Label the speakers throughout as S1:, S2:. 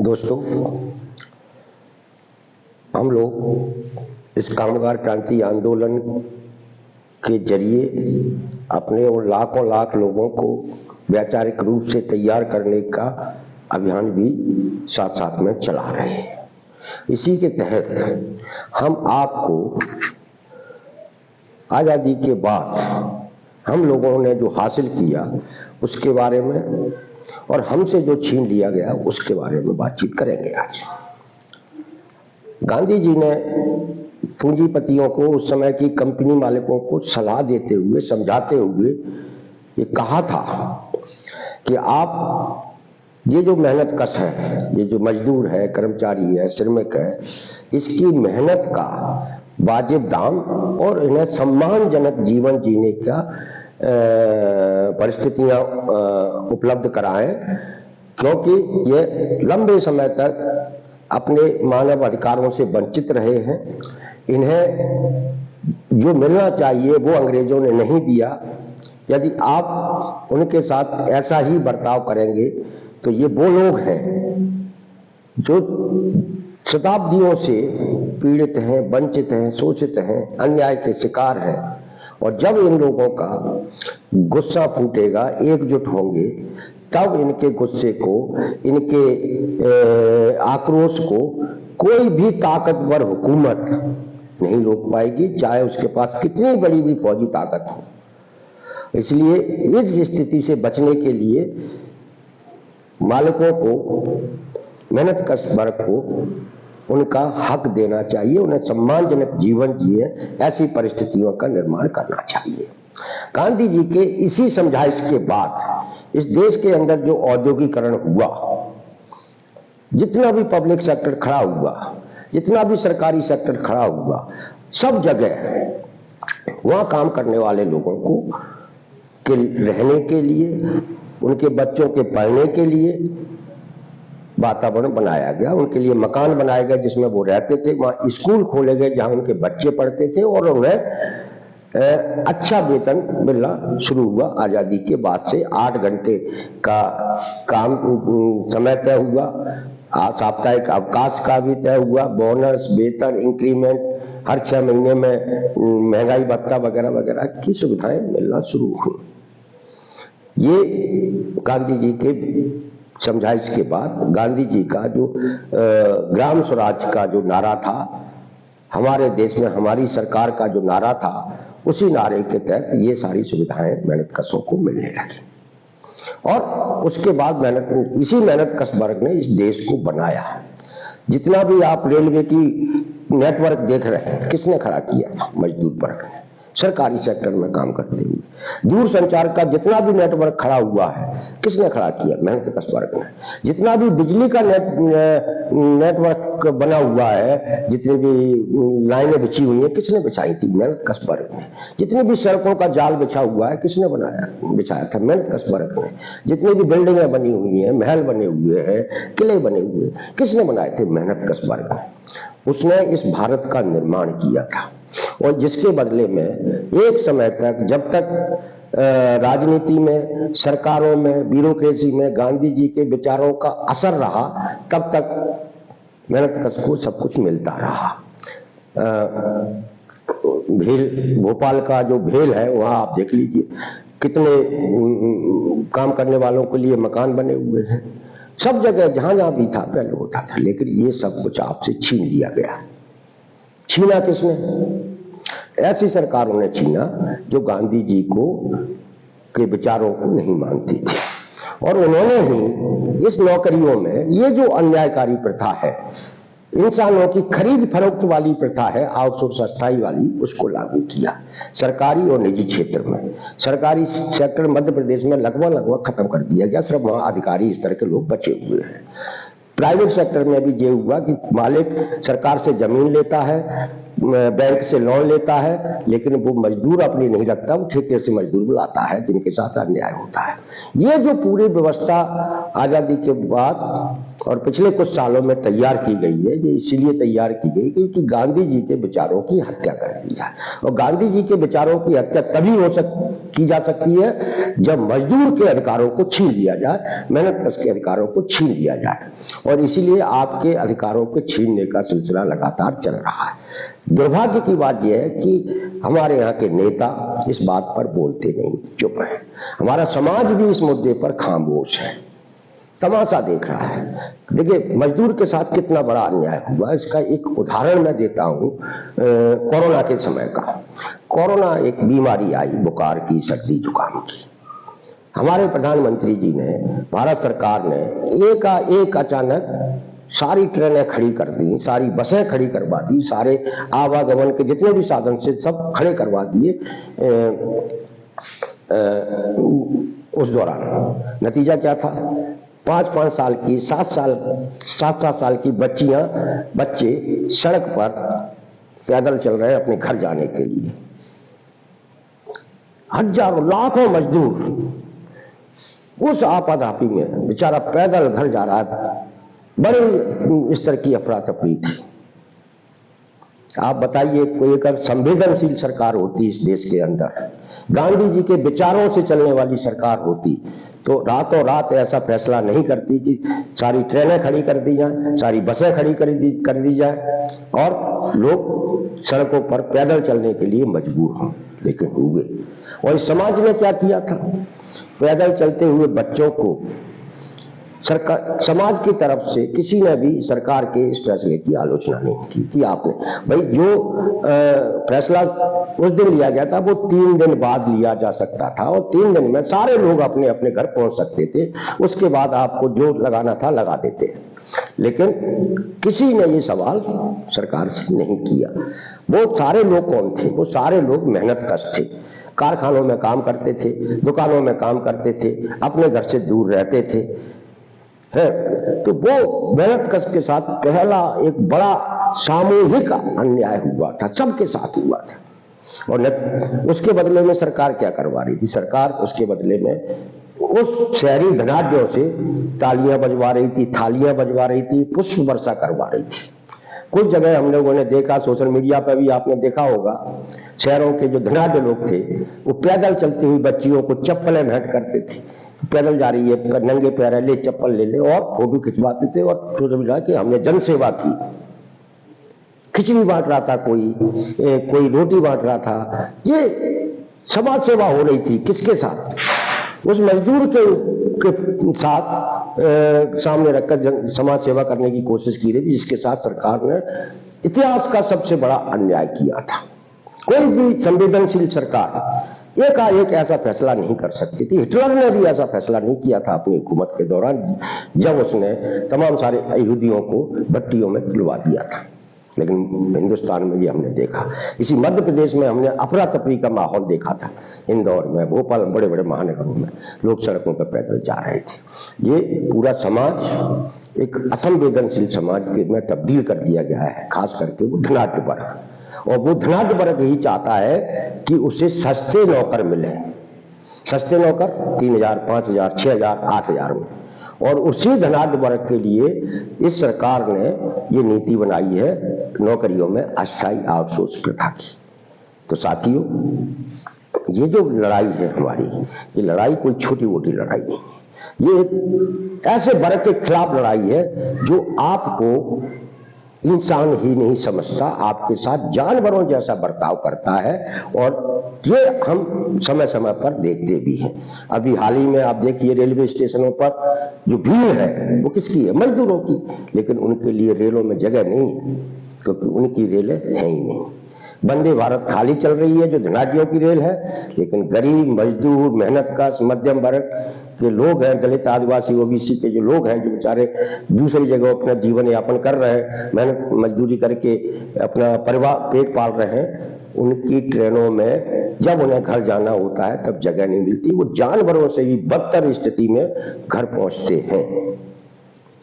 S1: दोस्तों, हम लोग इस कामगार क्रांति आंदोलन के जरिए अपने और लाखों लाख लोगों को वैचारिक रूप से तैयार करने का अभियान भी साथ साथ में चला रहे हैं। इसी के तहत हम आपको आज़ादी के बाद हम लोगों ने जो हासिल किया उसके बारे में और हमसे जो छीन लिया गया उसके बारे में बातचीत करेंगे। आज गांधी जी ने पूंजीपतियों को, उस समय की कंपनी मालिकों को सलाह देते हुए, समझाते हुए ये कहा था कि आप ये जो मेहनत कश है, ये जो मजदूर है, कर्मचारी है, श्रमिक है, इसकी मेहनत का वाजिब दाम और इन्हें सम्मानजनक जीवन जीने का परिस्थितियां उपलब्ध कराएं, क्योंकि ये लंबे समय तक अपने मानव अधिकारों से वंचित रहे हैं। इन्हें जो मिलना चाहिए वो अंग्रेजों ने नहीं दिया। यदि आप उनके साथ ऐसा ही बर्ताव करेंगे तो ये वो लोग हैं जो शताब्दियों से पीड़ित हैं, वंचित हैं, शोषित हैं, अन्याय के शिकार हैं। और जब इन लोगों का गुस्सा फूटेगा, एकजुट होंगे, तब इनके गुस्से को, इनके आक्रोश को कोई भी ताकतवर हुकूमत नहीं रोक पाएगी, चाहे उसके पास कितनी बड़ी भी फौजी ताकत हो। इसलिए इस स्थिति से बचने के लिए मालिकों को, मेहनतकश वर्ग को उनका हक देना चाहिए, उन्हें सम्मानजनक जीवन जिए, ऐसी परिस्थितियों का निर्माण करना चाहिए। गांधी जी के इसी समझाइश के बाद इस देश के अंदर जो औद्योगिकरण हुआ, जितना भी पब्लिक सेक्टर खड़ा हुआ, जितना भी सरकारी सेक्टर खड़ा हुआ, सब जगह वहां काम करने वाले लोगों को के रहने के लिए, उनके बच्चों के पढ़ने के लिए वातावरण बनाया गया, उनके लिए मकान बनाए गए जिसमें वो रहते थे, वहां स्कूल खोले गए जहां उनके बच्चे पढ़ते थे और उन्हें अच्छा वेतन मिलना शुरू हुआ। आजादी के बाद से 8 घंटे का काम समय तय हुआ, साप्ताहिक अवकाश का भी तय हुआ, बोनस, वेतन, इंक्रीमेंट, हर 6 महीने में महंगाई भत्ता वगैरह वगैरह की सुविधाएं मिलना शुरू हुई। ये गांधी जी के समझाइश के बाद गांधी जी का जो ग्राम स्वराज का जो नारा था, हमारे देश में हमारी सरकार का जो नारा था, उसी नारे के तहत ये सारी सुविधाएं मेहनतकशों को मिलने लगी। और उसके बाद इसी मेहनतकश वर्ग ने इस देश को बनाया। जितना भी आप रेलवे की नेटवर्क देख रहे हैं, किसने खड़ा किया था? मजदूर वर्ग ने, सरकारी सेक्टर में काम करते हुए। दूरसंचार का जितना भी नेटवर्क खड़ा हुआ है, किसने खड़ा किया? मेहनतकश वर्ग ने। जितना भी बिजली का नेटवर्क बना हुआ है, जितनी भी लाइनें बिछी हुई हैं, किसने बिछाई थी? मेहनतकश वर्ग ने। जितनी भी सड़कों का जाल बिछा हुआ है, किसने बिछाया था? मेहनतकश वर्ग ने। जितनी भी बिल्डिंगें बनी हुई हैं, महल बने हुए हैं, किले बने हुए, किसने बनाए थे? मेहनतकश वर्ग ने। उसने इस भारत का निर्माण किया था और जिसके बदले में एक समय तक, जब तक राजनीति में, सरकारों में, ब्यूरोक्रेसी में गांधी जी के विचारों का असर रहा, तब तक मेहनतकश को सब कुछ मिलता रहा। भेल, भोपाल का जो भेल है, वहां आप देख लीजिए कितने काम करने वालों के लिए मकान बने हुए हैं। सब जगह जहां जहां भी था पहले होता था, लेकिन ये सब कुछ आपसे छीन लिया गया। छीना किसने? ऐसी सरकारों ने छीना जो गांधी जी के विचारों को नहीं मानती थी। और उन्होंने ही इस नौकरियों में ये जो अन्यायकारी प्रथा है, इंसानों की खरीद फरोख्त वाली प्रथा है, आउटसोर्स अस्थायी वाली, उसको लागू किया सरकारी और निजी क्षेत्र में। सरकारी सेक्टर मध्य प्रदेश में लगभग खत्म कर दिया गया, सिर्फ वहां अधिकारी इस तरह के लोग बचे हुए हैं। प्राइवेट सेक्टर में भी ये हुआ कि मालिक सरकार से जमीन लेता है, बैंक से लोन लेता है, लेकिन वो मजदूर अपनी नहीं रखता, वो ठेके से मजदूर बुलाता है जिनके साथ अन्याय होता है। ये जो पूरी व्यवस्था आजादी के बाद और पिछले कुछ सालों में तैयार की गई है। ये इसीलिए तैयार की गई क्योंकि गांधी जी के विचारों की हत्या कर दी जाए, और गांधी जी के विचारों की हत्या तभी की जा सकती है जब मजदूर के अधिकारों को छीन लिया जाए, मेहनतकश के अधिकारों को छीन लिया जाए, और इसीलिए आपके अधिकारों को छीनने का सिलसिला लगातार चल रहा है। दुर्भाग्य की बात यह है कि हमारे यहाँ के नेता इस बात पर बोलते नहीं, चुप है। हमारा समाज भी इस मुद्दे पर खामोश है, तमाशा देख रहा है। देखिए मजदूर के साथ कितना बड़ा अन्याय हुआ, इसका एक उदाहरण मैं देता हूं। कोरोना के समय का, कोरोना एक बीमारी आई बुखार की, सर्दी जुकाम की। हमारे प्रधानमंत्री जी ने, भारत सरकार ने एक अचानक सारी ट्रेनें खड़ी कर दी, सारी बसें खड़ी करवा दी, सारे आवागमन के जितने भी साधन से सब खड़े करवा दिए। उस दौरान नतीजा क्या था? 5-5 साल की, 7-7 साल की बच्चियां, बच्चे सड़क पर पैदल चल रहे हैं अपने घर जाने के लिए। हजारों लाखों मजदूर उस आपाधापी में बेचारा पैदल घर जा रहा है। बड़े स्तर की अफरा तफरी थी। आप बताइए, कोई एक संवेदनशील सरकार होती इस देश के अंदर, गांधी जी के विचारों से चलने वाली सरकार होती, तो रातों रात ऐसा फैसला नहीं करती कि सारी ट्रेनें खड़ी कर दी जाए, सारी बसें खड़ी कर दी जाए और लोग सड़कों पर पैदल चलने के लिए मजबूर हों। लेकिन हुए, और इस समाज ने क्या किया था? पैदल चलते हुए बच्चों को सरकार, समाज की तरफ से किसी ने भी सरकार के इस फैसले की आलोचना नहीं की कि आपने, भाई जो फैसला उस दिन लिया गया था वो 3 दिन बाद लिया जा सकता था, और 3 दिन में सारे लोग अपने अपने घर पहुंच सकते थे। उसके बाद आपको जो लगाना था लगा देते, लेकिन किसी ने ये सवाल सरकार से नहीं किया। वो सारे लोग कौन थे? वो सारे लोग मेहनतकश थे, कारखानों में काम करते थे, दुकानों में काम करते थे, अपने घर से दूर रहते थे, है। तो वो मेहनतकश के साथ पहला एक बड़ा सामूहिक अन्याय हुआ था, सबके साथ हुआ था। और उसके बदले में सरकार क्या करवा रही थी? सरकार उसके बदले में उस शहरी धनाढ्यों से तालियां बजवा रही थी, थालियां बजवा रही थी, पुष्प वर्षा करवा रही थी। कुछ जगह हम लोगों ने देखा, सोशल मीडिया पर भी आपने देखा होगा, शहरों के जो धनाढ्य लोग थे वो पैदल चलती हुई बच्चियों को चप्पलें भेंट करते थे। पैदल जा रही है, नंगे पैर, ले चप्पल ले ले, और फोटो खिंचवाते थे और सोचा कि हमने जन सेवा की। खिचड़ी बांट रहा था कोई रोटी बांट रहा था। ये समाज सेवा हो रही थी। किसके साथ? उस मजदूर के साथ सामने रखकर समाज सेवा करने की कोशिश की रही थी, जिसके साथ सरकार ने इतिहास का सबसे बड़ा अन्याय किया था। कोई भी संवेदनशील सरकार एकाएक ऐसा फैसला नहीं कर सकती थी। हिटलर ने भी ऐसा फैसला नहीं किया था अपनी हुकूमत के दौरान, जब उसने तमाम सारे यहूदियों को भट्टियों में तुलवा दिया था। लेकिन हिंदुस्तान में भी हमने देखा, इसी मध्य प्रदेश में हमने अफरा तफरी का माहौल देखा था। इंदौर में, भोपाल, बड़े बड़े महानगरों में लोग सड़कों पर पैदल जा रहे थे। ये पूरा समाज एक असंवेदनशील समाज में तब्दील कर दिया गया है, खास करके वो धनाढ्य वर्ग। और वो धनाढ्य वर्ग यही चाहता है कि उसे सस्ते नौकर मिले, सस्ते नौकर 3000, 5000, 6000, 8000 में। और उसी धनाढ्य वर्ग के लिए इस सरकार ने ये नीति बनाई है नौकरियों में अस्थायी आउटसोर्स प्रथा की। तो साथियों, ये जो लड़ाई है हमारी, ये लड़ाई कोई छोटी मोटी लड़ाई नहीं है। ये एक ऐसे वर्ग के खिलाफ लड़ाई है जो आपको इंसान ही नहीं समझता, आपके साथ जानवरों जैसा बर्ताव करता है। और ये हम समय समय पर देखते भी हैं। अभी हाल ही में आप देखिए, रेलवे स्टेशनों पर जो भीड़ है वो किसकी है? मजदूरों की। लेकिन उनके लिए रेलों में जगह नहीं है, क्योंकि उनकी रेलें हैं ही नहीं। वंदे भारत खाली चल रही है, जो धनाढ्यों की रेल है, लेकिन गरीब, मजदूर, मेहनतकश, मध्यम वर्ग के लोग हैं, दलित, आदिवासी, ओबीसी के जो लोग हैं, जो बेचारे दूसरी जगह अपना जीवन यापन कर रहे हैं, मेहनत मजदूरी करके अपना परिवार पेट पाल रहे हैं, उनकी ट्रेनों में जब उन्हें घर जाना होता है तब जगह नहीं मिलती। वो जानवरों से भी बदतर स्थिति में घर पहुंचते हैं।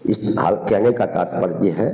S1: इस हाल कहने का तात्पर्य है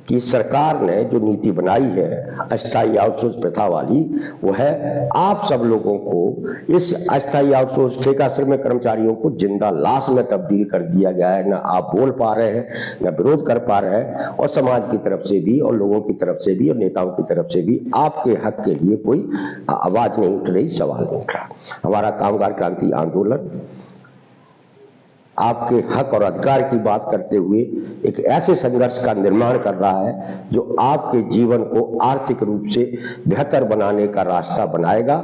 S1: कि सरकार ने जो नीति बनाई है अस्थायी आउटसोर्स प्रथा वाली, वो है आप सब लोगों को इस अस्थायी आउटसोर्स ठेका श्रम में कर्मचारियों को जिंदा लाश में तब्दील कर दिया गया है। न आप बोल पा रहे हैं, न विरोध कर पा रहे हैं, और समाज की तरफ से भी और लोगों की तरफ से भी और नेताओं की तरफ से भी आपके हक के लिए कोई आवाज नहीं उठ रही, सवाल नहीं उठ रहा। हमारा कामगार क्रांति आंदोलन आपके हक और अधिकार की बात करते हुए एक ऐसे संघर्ष का निर्माण कर रहा है जो आपके जीवन को आर्थिक रूप से बेहतर बनाने का रास्ता बनाएगा।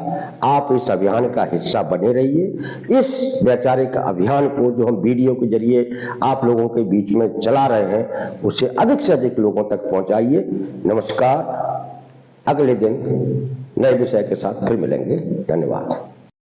S1: आप इस अभियान का हिस्सा बने रहिए। इस वैचारिक अभियान को जो हम वीडियो के जरिए आप लोगों के बीच में चला रहे हैं, उसे अधिक से अधिक लोगों तक पहुंचाइए। नमस्कार, अगले दिन नए विषय के साथ फिर मिलेंगे। धन्यवाद।